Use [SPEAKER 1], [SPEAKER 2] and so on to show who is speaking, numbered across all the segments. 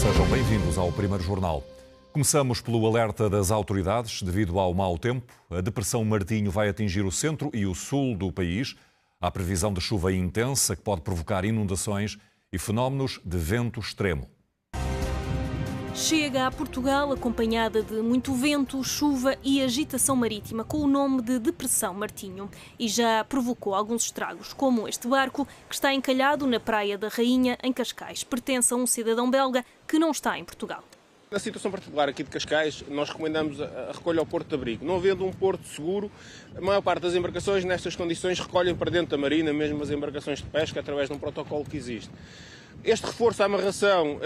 [SPEAKER 1] sejam bem-vindos ao Primeiro Jornal. Começamos pelo alerta das autoridades. Devido ao mau tempo, a depressão Martinho vai atingir o centro e o sul do país. Há previsão de chuva intensa que pode provocar inundações e fenómenos de vento extremo.
[SPEAKER 2] Chega a Portugal acompanhada de muito vento, chuva e agitação marítima, com o nome de Depressão Martinho. E já provocou alguns estragos, como este barco que está encalhado na Praia da Rainha, em Cascais. Pertence a um cidadão belga que não está em Portugal.
[SPEAKER 3] Na situação particular aqui de Cascais, nós recomendamos a recolha ao porto de abrigo. Não havendo um porto seguro, a maior parte das embarcações nestas condições recolhem para dentro da marina, mesmo as embarcações de pesca, através de um protocolo que existe. Este reforço à amarração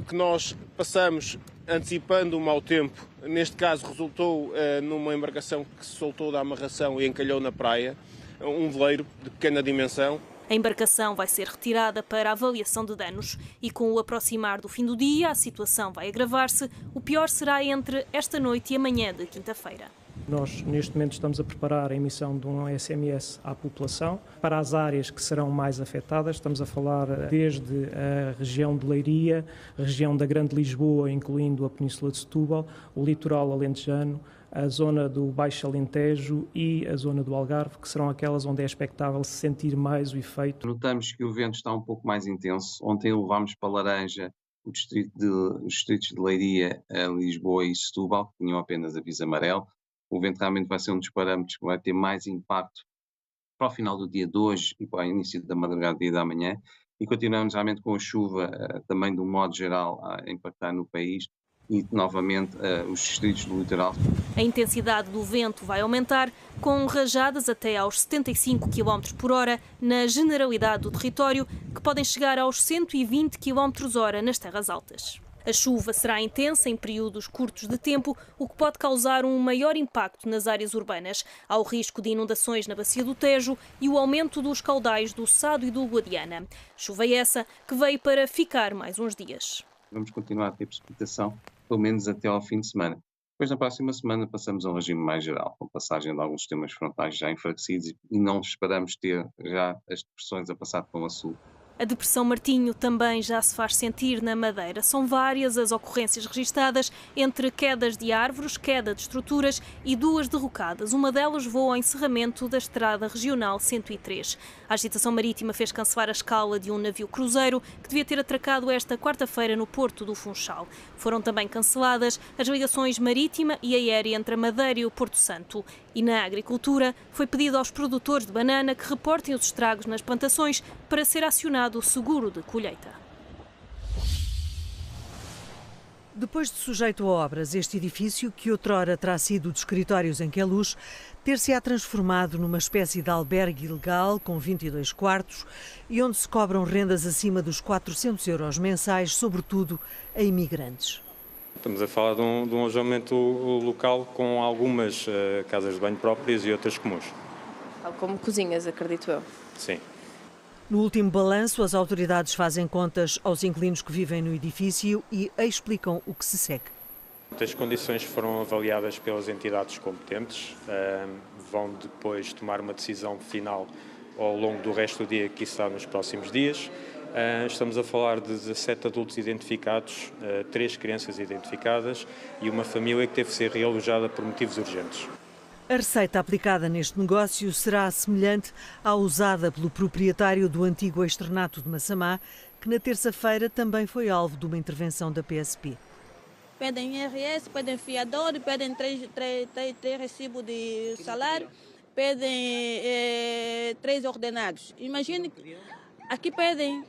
[SPEAKER 3] que nós passamos antecipando o mau tempo, neste caso resultou numa embarcação que se soltou da amarração e encalhou na praia, um veleiro de pequena dimensão.
[SPEAKER 2] A embarcação vai ser retirada para avaliação de danos e, com o aproximar do fim do dia, a situação vai agravar-se. O pior será entre esta noite e amanhã de quinta-feira.
[SPEAKER 4] Nós, neste momento, estamos a preparar a emissão de um SMS à população para as áreas que serão mais afetadas. Estamos a falar desde a região de Leiria, a região da Grande Lisboa, incluindo a Península de Setúbal, o litoral alentejano, a zona do Baixo Alentejo e a zona do Algarve, que serão aquelas onde é expectável se sentir mais o efeito.
[SPEAKER 5] Notamos que o vento está um pouco mais intenso. Ontem levámos para laranja os distritos de Leiria, Lisboa e Setúbal, que tinham apenas aviso amarelo. O vento realmente vai ser um dos parâmetros que vai ter mais impacto para o final do dia de hoje e para o início da madrugada do dia da manhã. E continuamos realmente com a chuva também de um modo geral a impactar no país e novamente os distritos do litoral.
[SPEAKER 2] A intensidade do vento vai aumentar, com rajadas até aos 75 km por hora na generalidade do território, que podem chegar aos 120 km hora nas terras altas. A chuva será intensa em períodos curtos de tempo, o que pode causar um maior impacto nas áreas urbanas. Há o risco de inundações na Bacia do Tejo e o aumento dos caudais do Sado e do Guadiana. Chuva essa que veio para ficar mais uns dias.
[SPEAKER 5] Vamos continuar a ter precipitação, pelo menos até ao fim de semana. Depois, na próxima semana, passamos a um regime mais geral, com passagem de alguns sistemas frontais já enfraquecidos e não esperamos ter já as depressões a passar para o sul.
[SPEAKER 2] A Depressão Martinho também já se faz sentir na Madeira. São várias as ocorrências registadas, entre quedas de árvores, queda de estruturas e 2 derrocadas. Uma delas voa ao encerramento da Estrada Regional 103. A agitação marítima fez cancelar a escala de um navio cruzeiro que devia ter atracado esta quarta-feira no Porto do Funchal. Foram também canceladas as ligações marítima e aérea entre a Madeira e o Porto Santo. E na agricultura foi pedido aos produtores de banana que reportem os estragos nas plantações para ser acionado o seguro de colheita.
[SPEAKER 6] Depois de sujeito a obras, este edifício, que outrora terá sido de escritórios em Queluz, ter-se-á transformado numa espécie de albergue ilegal com 22 quartos e onde se cobram rendas acima dos 400 euros mensais, sobretudo a imigrantes.
[SPEAKER 7] Estamos a falar de um alojamento local com algumas casas de banho próprias e outras comuns.
[SPEAKER 8] Como cozinhas, acredito eu.
[SPEAKER 7] Sim.
[SPEAKER 6] No último balanço, as autoridades fazem contas aos inquilinos que vivem no edifício e explicam o que se segue.
[SPEAKER 7] As condições foram avaliadas pelas entidades competentes, vão depois tomar uma decisão final ao longo do resto do dia, que está nos próximos dias. Estamos a falar de 17 adultos identificados, 3 crianças identificadas e uma família que teve de ser realojada por motivos urgentes.
[SPEAKER 6] A receita aplicada neste negócio será semelhante à usada pelo proprietário do antigo externato de Massamá, que na terça-feira também foi alvo de uma intervenção da PSP.
[SPEAKER 9] Pedem IRS, pedem fiador, pedem 3 recibos de salário, pedem 3 ordenados. Imagine, aqui pedem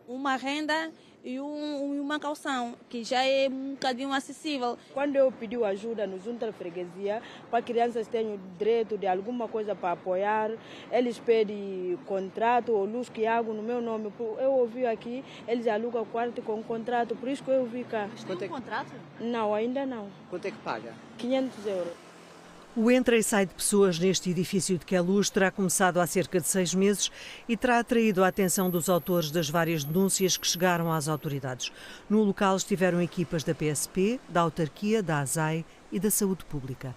[SPEAKER 9] uma renda e uma calção, que já é um bocadinho acessível.
[SPEAKER 10] Quando eu pedi ajuda no Junta de Freguesia, para crianças terem o direito de alguma coisa para apoiar, eles pedem contrato ou luz que água no meu nome. Eu ouvi aqui, eles alugam quarto com contrato, por isso que eu vi cá.
[SPEAKER 8] Tem um contrato?
[SPEAKER 10] Não, ainda não.
[SPEAKER 11] Quanto é que paga?
[SPEAKER 10] 500 euros.
[SPEAKER 6] O entra e sai de pessoas neste edifício de Queluz terá começado há cerca de 6 meses e terá atraído a atenção dos autores das várias denúncias que chegaram às autoridades. No local estiveram equipas da PSP, da autarquia, da ASAI e da Saúde Pública.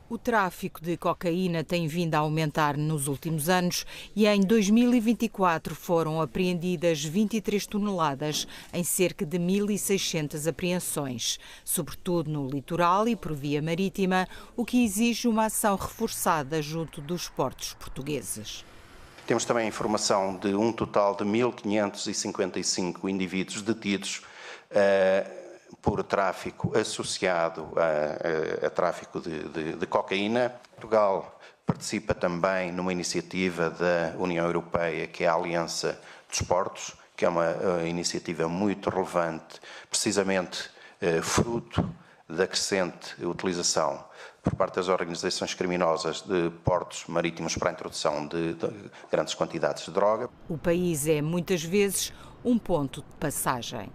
[SPEAKER 11] O tráfico de cocaína tem vindo a aumentar nos últimos anos e em 2024 foram apreendidas 23 toneladas em cerca de 1.600 apreensões, sobretudo no litoral e por via marítima, o que exige uma ação reforçada junto dos portos portugueses.
[SPEAKER 12] Temos também a informação de um total de 1.555 indivíduos detidos por tráfico associado a tráfico de cocaína. Portugal participa também numa iniciativa da União Europeia, que é a Aliança dos Portos, que é uma iniciativa muito relevante, precisamente fruto da crescente utilização por parte das organizações criminosas de portos marítimos para a introdução de grandes quantidades de droga.
[SPEAKER 11] O país é muitas vezes um ponto de passagem.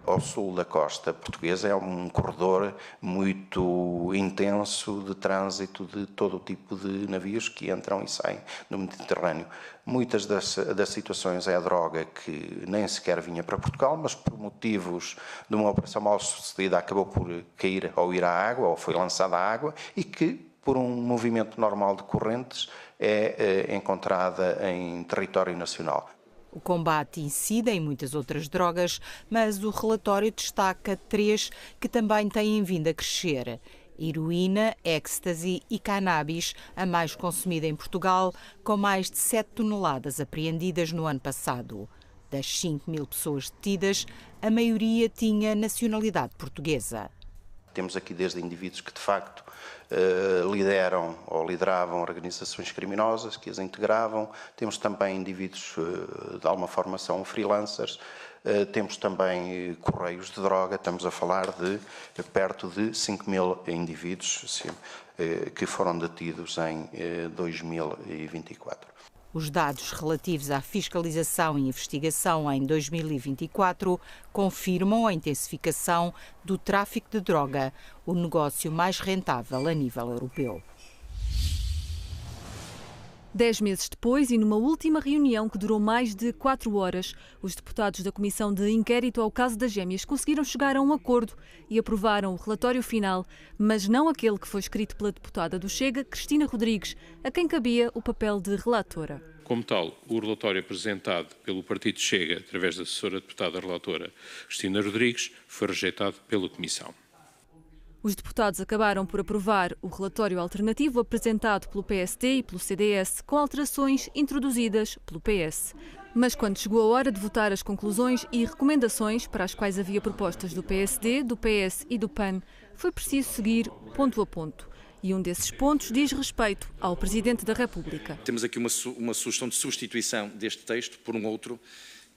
[SPEAKER 12] Ao sul da costa portuguesa é um corredor muito intenso de trânsito de todo o tipo de navios que entram e saem do Mediterrâneo. Muitas das situações é a droga que nem sequer vinha para Portugal, mas por motivos de uma operação mal sucedida acabou por cair ou ir à água, ou foi lançada à água, e que, por um movimento normal de correntes, é encontrada em território nacional.
[SPEAKER 11] O combate incide em muitas outras drogas, mas o relatório destaca 3 que também têm vindo a crescer: heroína, ecstasy e cannabis, a mais consumida em Portugal, com mais de 7 toneladas apreendidas no ano passado. Das 5.000 pessoas detidas, a maioria tinha nacionalidade portuguesa.
[SPEAKER 12] Temos aqui desde indivíduos que, de facto, lideram ou lideravam organizações criminosas, que as integravam. Temos também indivíduos, de alguma forma, são freelancers. Temos também correios de droga. Estamos a falar de perto de 5.000 indivíduos que foram detidos em 2024.
[SPEAKER 11] Os dados relativos à fiscalização e investigação em 2024 confirmam a intensificação do tráfico de droga, o negócio mais rentável a nível europeu.
[SPEAKER 2] 10 meses depois, e numa última reunião que durou mais de 4 horas, os deputados da Comissão de Inquérito ao caso das Gêmeas conseguiram chegar a um acordo e aprovaram o relatório final, mas não aquele que foi escrito pela deputada do Chega, Cristina Rodrigues, a quem cabia o papel de relatora.
[SPEAKER 13] Como tal, o relatório apresentado pelo Partido Chega, através da assessora deputada relatora Cristina Rodrigues, foi rejeitado pela Comissão.
[SPEAKER 2] Os deputados acabaram por aprovar o relatório alternativo apresentado pelo PSD e pelo CDS, com alterações introduzidas pelo PS. Mas quando chegou a hora de votar as conclusões e recomendações, para as quais havia propostas do PSD, do PS e do PAN, foi preciso seguir ponto a ponto. E um desses pontos diz respeito ao Presidente da República.
[SPEAKER 14] Temos aqui uma sugestão de substituição deste texto por um outro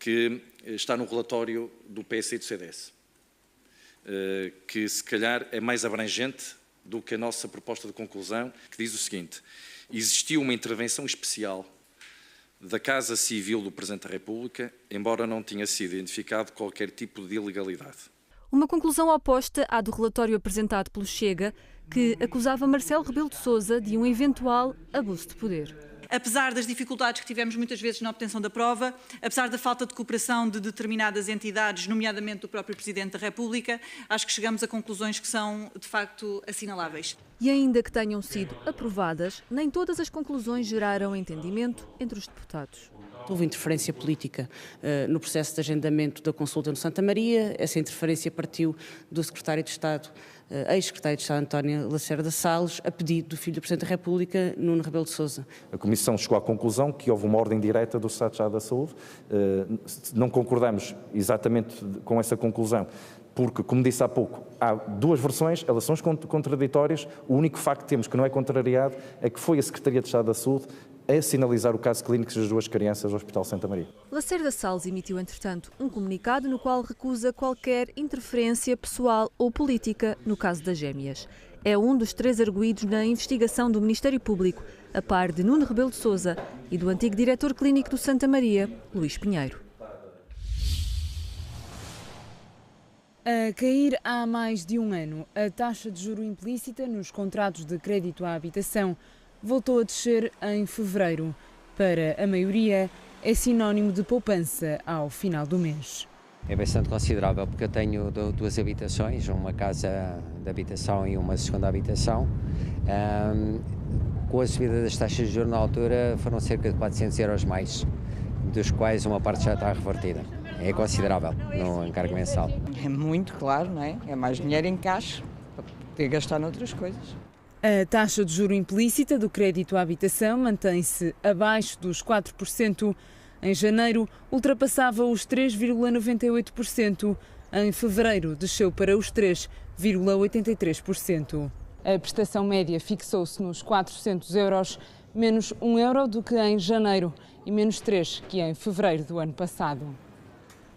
[SPEAKER 14] que está no relatório do PS e do CDS. Que se calhar é mais abrangente do que a nossa proposta de conclusão, que diz o seguinte: existiu uma intervenção especial da Casa Civil do Presidente da República, embora não tenha sido identificado qualquer tipo de ilegalidade.
[SPEAKER 2] Uma conclusão oposta à do relatório apresentado pelo Chega, que acusava Marcelo Rebelo de Sousa de um eventual abuso de poder.
[SPEAKER 15] Apesar das dificuldades que tivemos muitas vezes na obtenção da prova, apesar da falta de cooperação de determinadas entidades, nomeadamente do próprio Presidente da República, acho que chegamos a conclusões que são, de facto, assinaláveis.
[SPEAKER 2] E ainda que tenham sido aprovadas, nem todas as conclusões geraram entendimento entre os deputados.
[SPEAKER 16] Houve interferência política no processo de agendamento da consulta no Santa Maria. Essa interferência partiu do secretário de Estado, ex-secretário de Estado António Lacerda Salles, a pedido do filho do Presidente da República, Nuno Rebelo de Sousa.
[SPEAKER 17] A Comissão chegou à conclusão que houve uma ordem direta do Estado-Geral da Saúde. Não concordamos exatamente com essa conclusão, porque, como disse há pouco, há duas versões, elas são contraditórias. O único facto que temos que não é contrariado é que foi a Secretaria de Estado da Saúde a sinalizar o caso clínico das duas crianças do Hospital Santa Maria.
[SPEAKER 2] Lacerda Salles emitiu, entretanto, um comunicado no qual recusa qualquer interferência pessoal ou política no caso das Gêmeas. É um dos 3 arguidos na investigação do Ministério Público, a par de Nuno Rebelo de Sousa e do antigo diretor clínico do Santa Maria, Luís Pinheiro.
[SPEAKER 18] A cair há mais de um ano, a taxa de juro implícita nos contratos de crédito à habitação voltou a descer em fevereiro. Para a maioria, é sinónimo de poupança ao final do mês.
[SPEAKER 19] É bastante considerável, porque eu tenho duas habitações, uma casa de habitação e uma segunda habitação. Com a subida das taxas de juros na altura foram cerca de 400 euros mais, dos quais uma parte já está revertida. É considerável no encargo mensal.
[SPEAKER 20] É muito, claro, não é? É mais dinheiro em caixa para poder gastar noutras coisas.
[SPEAKER 18] A taxa de juro implícita do crédito à habitação mantém-se abaixo dos 4%. Em janeiro, ultrapassava os 3,98%. Em fevereiro, desceu para os 3,83%. A prestação média fixou-se nos 400 euros, menos 1 euro do que em janeiro e menos 3 que em fevereiro do ano passado.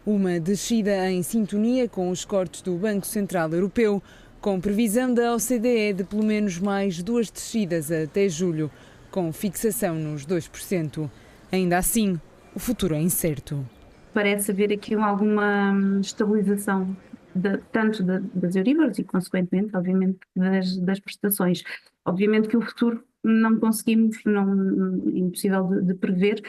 [SPEAKER 18] Uma descida em sintonia com os cortes do Banco Central Europeu, com previsão da OCDE de pelo menos mais 2 descidas até julho, com fixação nos 2%. Ainda assim, o futuro é incerto.
[SPEAKER 21] Parece haver aqui alguma estabilização tanto das Euribors e, consequentemente, obviamente, das prestações. Obviamente que o futuro não conseguimos, é impossível de prever,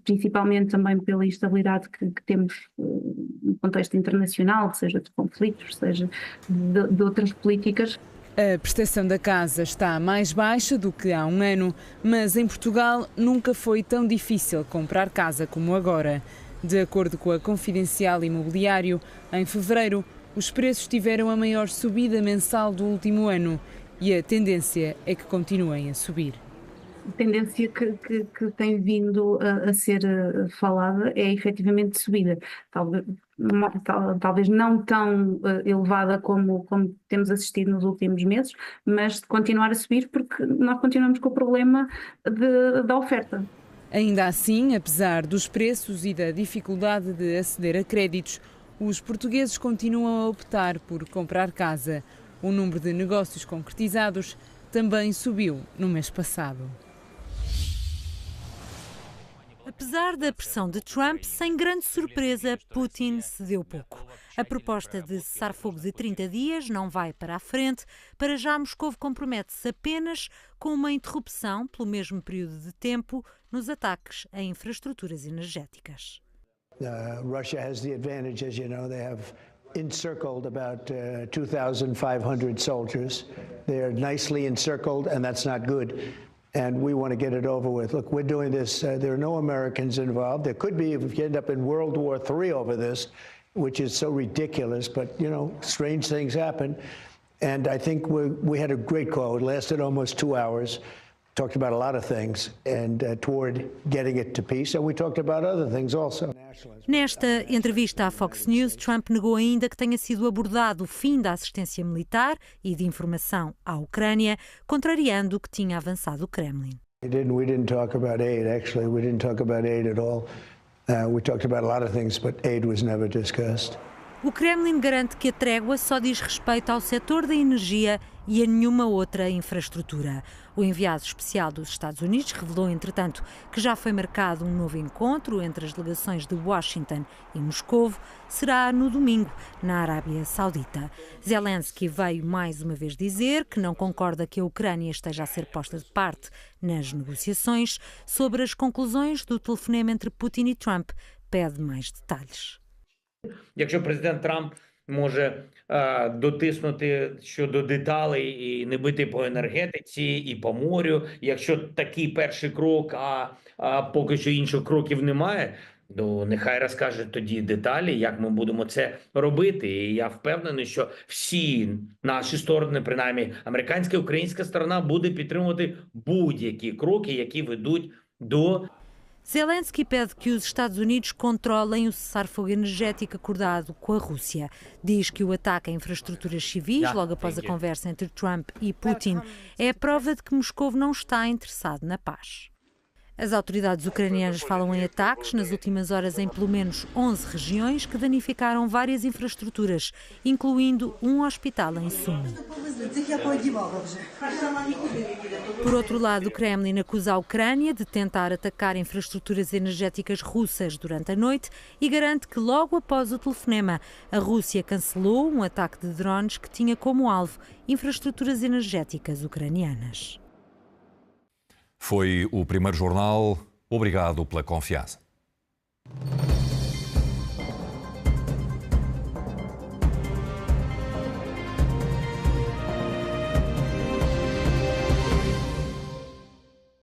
[SPEAKER 21] principalmente também pela instabilidade que temos no contexto internacional, seja de conflitos, seja de outras políticas.
[SPEAKER 18] A prestação da casa está mais baixa do que há um ano, mas em Portugal nunca foi tão difícil comprar casa como agora. De acordo com a Confidencial Imobiliário, em fevereiro, os preços tiveram a maior subida mensal do último ano e a tendência é que continuem a subir.
[SPEAKER 21] A tendência que tem vindo a ser falada é efetivamente de subida. Talvez não tão elevada como temos assistido nos últimos meses, mas de continuar a subir porque nós continuamos com o problema da oferta.
[SPEAKER 18] Ainda assim, apesar dos preços e da dificuldade de aceder a créditos, os portugueses continuam a optar por comprar casa. O número de negócios concretizados também subiu no mês passado.
[SPEAKER 22] Apesar da pressão de Trump, sem grande surpresa, Putin cedeu pouco. A proposta de cessar-fogo de 30 dias não vai para a frente. Para já, Moscovo compromete-se apenas com uma interrupção, pelo mesmo período de tempo, nos ataques a infraestruturas energéticas.
[SPEAKER 23] Russia has the advantage, as you know, they have encircled about 2,500 soldiers. They are nicely encircled, and that's not good. And we want to get it over with. Look, we're doing this. There are no Americans involved. There could be if you end up in World War III over this, which is so ridiculous. But, you know, strange things happen. And I think we had a great call. It lasted almost 2 hours. Talked about a lot of things and toward getting it to peace. And we talked about other things also.
[SPEAKER 22] Nesta entrevista à Fox News, Trump negou ainda que tenha sido abordado o fim da assistência militar e de informação à Ucrânia, contrariando o que tinha avançado o Kremlin.
[SPEAKER 23] We didn't talk about aid, actually. We didn't talk about aid at all. We talked about a lot of things, but aid was never discussed.
[SPEAKER 22] O Kremlin garante que a trégua só diz respeito ao setor da energia e a nenhuma outra infraestrutura. O enviado especial dos Estados Unidos revelou, entretanto, que já foi marcado um novo encontro entre as delegações de Washington e Moscovo. Será no domingo, na Arábia Saudita. Zelensky veio mais uma vez dizer que não concorda que a Ucrânia esteja a ser posta de parte nas negociações. Sobre as conclusões do telefonema entre Putin e Trump, pede mais detalhes.
[SPEAKER 24] Якщо президент Трамп може дотиснути щодо деталей і не бити по енергетиці і по морю, якщо такий перший крок, а поки що інших кроків немає, то нехай розкаже тоді деталі, як ми будемо це робити. І я впевнений, що всі наші сторони, принаймні американська і українська сторона, буде підтримувати будь-які кроки, які ведуть до
[SPEAKER 22] Zelensky pede que os Estados Unidos controlem o cessar-fogo energético acordado com a Rússia. Diz que o ataque a infraestruturas civis, logo após a conversa entre Trump e Putin, é a prova de que Moscou não está interessado na paz. As autoridades ucranianas falam em ataques nas últimas horas em pelo menos 11 regiões que danificaram várias infraestruturas, incluindo um hospital em Sumi. Por outro lado, o Kremlin acusa a Ucrânia de tentar atacar infraestruturas energéticas russas durante a noite e garante que logo após o telefonema, a Rússia cancelou um ataque de drones que tinha como alvo infraestruturas energéticas ucranianas.
[SPEAKER 1] Foi o primeiro jornal. Obrigado pela confiança.